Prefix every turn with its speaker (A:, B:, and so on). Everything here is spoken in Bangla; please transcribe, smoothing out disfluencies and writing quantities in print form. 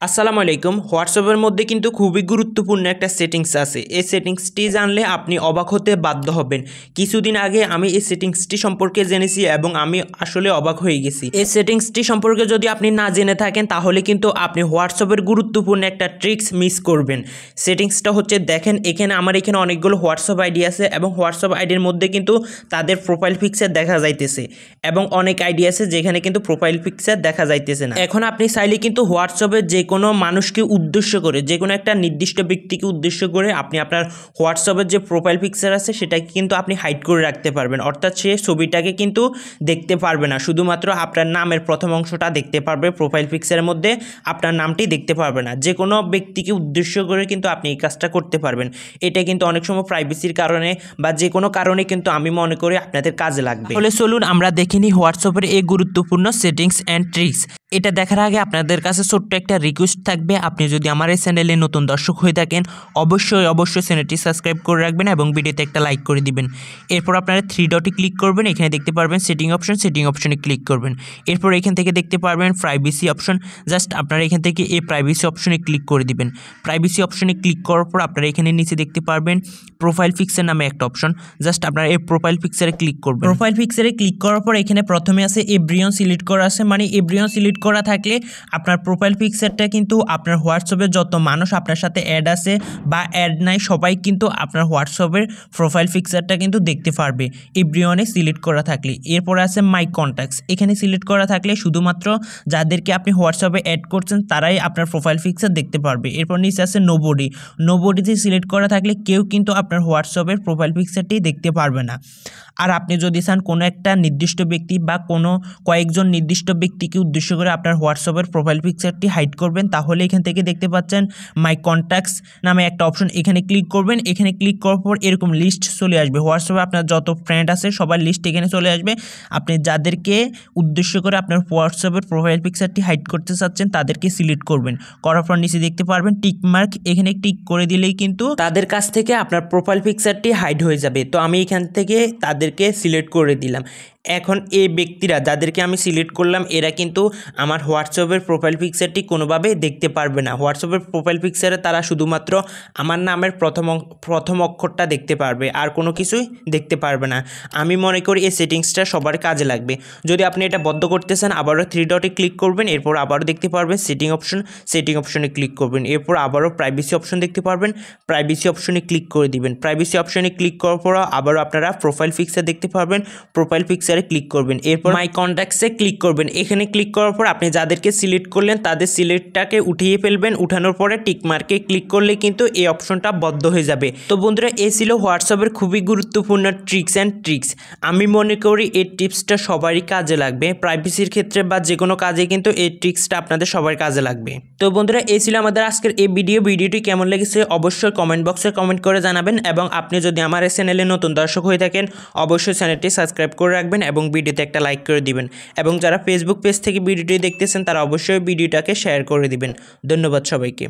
A: আসসালামু আলাইকুম। হোয়াটসঅ্যাপের মধ্যে কিন্তু খুবই গুরুত্বপূর্ণ একটা সেটিংস আছে। এই সেটিংসটি জানলে আপনি অবাক হতে বাধ্য হবেন। কিছুদিন আগে আমি এই সেটিংসটি সম্পর্কে জেনেছি এবং আমি আসলে অবাক হয়ে গেছি। এই সেটিংসটি সম্পর্কে যদি আপনি না জেনে থাকেন তাহলে কিন্তু আপনি হোয়াটসঅ্যাপের গুরুত্বপূর্ণ একটা ট্রিক্স মিস করবেন। সেটিংসটা হচ্ছে দেখেন আমার এখানে অনেকগুলো হোয়াটসঅ্যাপ আইডি আছে এবং হোয়াটসঅ্যাপ আইডির মধ্যে কিন্তু তাদের প্রোফাইল পিকচার দেখা যাইতেছে এবং অনেক আইডি আছে যেখানে কিন্তু প্রোফাইল পিকচার দেখা যাইতেছে না। এখন আপনি চাইলে কিন্তু হোয়াটসঅ্যাপের যে কোনো মানুষকে উদ্দেশ্য করে যে কোনো একটা নির্দিষ্ট ব্যক্তিকে উদ্দেশ্য করে আপনি আপনার হোয়াটসঅ্যাপের যে প্রোফাইল পিকচার আছে সেটাকে কিন্তু আপনি হাইড করে রাখতে পারবেন, অর্থাৎ সে ছবিটাকে কিন্তু দেখতে পারবে না, শুধুমাত্র আপনার নামের প্রথম অংশটা দেখতে পারবে। প্রোফাইল পিকচারের মধ্যে আপনার নামটি দেখতে পারবে না। যে কোনো ব্যক্তিকে উদ্দেশ্য করে কিন্তু আপনি এই কাজটা করতে পারবেন। এটা কিন্তু অনেক সময় প্রাইভেসির কারণে বা যে কোনো কারণে কিন্তু আমি মনে করি আপনাদের কাজে লাগবে। তাহলে চলুন আমরা দেখে নিই হোয়াটসঅ্যাপের এই গুরুত্বপূর্ণ সেটিংস অ্যান্ড ট্রিক্স। এটা দেখার আগে আপনাদের কাছে ছোট্ট একটা রিকোয়েস্ট থাকবে, আপনি যদি আমার এই চ্যানেলে নতুন দর্শক হয়ে থাকেন অবশ্যই চ্যানেলটি সাবস্ক্রাইব করে রাখবেন এবং ভিডিওতে একটা লাইক করে দিবেন। এরপর আপনারা 3 ডটে ক্লিক করবেন, এখানে দেখতে পারবেন সেটিং অপশনে ক্লিক করবেন। এরপর এখান থেকে দেখতে পারবেন প্রাইভেসি অপশন, জাস্ট আপনারা এখান থেকে এই প্রাইভেসি অপশনে ক্লিক করে দিবেন। প্রাইভেসি অপশনে ক্লিক করার পর আপনারা এখানে নিচে দেখতে পারবেন প্রোফাইল পিকচার নামে একটা অপশন, জাস্ট আপনারা এই প্রোফাইল পিকচারে ক্লিক করবেন। প্রোফাইল পিকচারে ক্লিক করার পর এখানে প্রথমে আছে এভরিওয়ান সিলেক্ট করা আছে, মানে এভরিওয়ান সিলেক্ট করা থাকলে আপনার প্রোফাইল পিকচারটা কিন্তু আপনার হোয়াটসঅ্যাপে যত মানুষ আপনার সাথে অ্যাড আছে বা অ্যাড নাই সবাই কিন্তু আপনার হোয়াটসঅ্যাপের প্রোফাইল পিকচারটা কিন্তু দেখতে পারবে এভরিওয়ানে সিলেক্ট করা থাকলে। এরপর আছে মাই কন্ট্যাক্টস, এখানে সিলেক্ট করা থাকলে শুধুমাত্র যাদেরকে আপনি হোয়াটসঅ্যাপে অ্যাড করছেন তারাই আপনার প্রোফাইল পিকচার দেখতে পারবে। এরপর নিচে আছে নোবডিতে সিলেক্ট করা থাকলে কেউ কিন্তু আপনার হোয়াটসঅ্যাপের প্রোফাইল পিকচারটি দেখতে পারবে না। আর আপনি যদি চান কোনো একটা নির্দিষ্ট ব্যক্তি বা কয়েকজন নির্দিষ্ট ব্যক্তিকে উদ্দেশ্য করে আপনার হোয়াটসঅ্যাপের প্রোফাইল পিকচারটি হাইড করবেন, তাহলে এখান থেকে দেখতে পাচ্ছেন মাই কন্ট্যাক্টস নামে একটা অপশন, এখানে ক্লিক করবেন। এখানে ক্লিক করার পর এরকম লিস্ট চলে আসবে, হোয়াটসঅ্যাপে আপনার যত ফ্রেন্ড আছে সবার লিস্ট এখানে চলে আসবে। আপনি যাদেরকে উদ্দেশ্য করে আপনার হোয়াটসঅ্যাপের প্রোফাইল পিকচারটি হাইড করতে চাচ্ছেন তাদেরকে সিলেক্ট করবেন। করার পর নিচে দেখতে পারবেন টিক মার্ক, এখানে টিক করে দিলেই কিন্তু তাদের কাছ থেকে আপনার প্রোফাইল পিকচারটি হাইড হয়ে যাবে। তো আমি এখান থেকে তাদেরকে সিলেক্ট করে দিলাম। এখন এই ব্যক্তিরা যাদেরকে আমি সিলেক্ট করলাম এরা কিন্তু আমার হোয়াটসঅ্যাপের প্রোফাইল পিকচারটি কোনোভাবেই দেখতে পারবে না। হোয়াটসঅ্যাপের প্রোফাইল পিকচারে তারা শুধুমাত্র আমার নামের প্রথম অক্ষরটা দেখতে পারবে, আর কোনো কিছুই দেখতে পারবে না। আমি মনে করি এই সেটিংসটা সবার কাজে লাগবে। যদি আপনি এটা বন্ধ করতে চান আবারও 3 ডটে ক্লিক করবেন, এরপর আবারও দেখতে পারবেন সেটিং অপশনে ক্লিক করবেন। এরপর আবারও প্রাইভেসি অপশন দেখতে পারবেন, প্রাইভেসি অপশনে ক্লিক করে দিবেন। প্রাইভেসি অপশনে ক্লিক করার পর আবারও আপনারা প্রোফাইল পিকচার দেখতে পারবেন, প্রোফাইল পিকচারে ক্লিক করবেন। এরপর মাই কন্ট্যাক্টসে ক্লিক করবেন। এখানে ক্লিক করার পর আপনি যাদেরকে সিলেক্ট করলেন তাদের সিলেক্টটাকে উঠিয়ে ফেলবেন। উঠানোর পরে টিক মার্কে ক্লিক করলে কিন্তু এই অপশনটা বন্ধ হয়ে যাবে। তো বন্ধুরা, এই ছিল হোয়াটসঅ্যাপের খুবই গুরুত্বপূর্ণ ট্রিক্স। আমি মনে করি এই টিপসটা সবারই কাজে লাগবে, প্রাইভেসির ক্ষেত্রে বা যে কোনো কাজে কিন্তু এই ট্রিক্সটা আপনাদের সবার কাজে লাগবে। তো বন্ধুরা, এই ছিল আমাদের আজকের এই ভিডিওটি কেমন লেগেছে অবশ্যই কমেন্ট বক্সে কমেন্ট করে জানাবেন এবং আপনি যদি আমার এই চ্যানেলে নতুন দর্শক হয়ে থাকেন অবশ্যই চ্যানেলটি সাবস্ক্রাইব করে রাখবেন এবং ভিডিওতে একটা লাইক করে দিবেন। এবং যারা ফেসবুক পেজ থেকে ভিডিওটি দেখতেছেন তারা অবশ্যই ভিডিওটাকে শেয়ার করে দিবেন। ধন্যবাদ সবাইকে।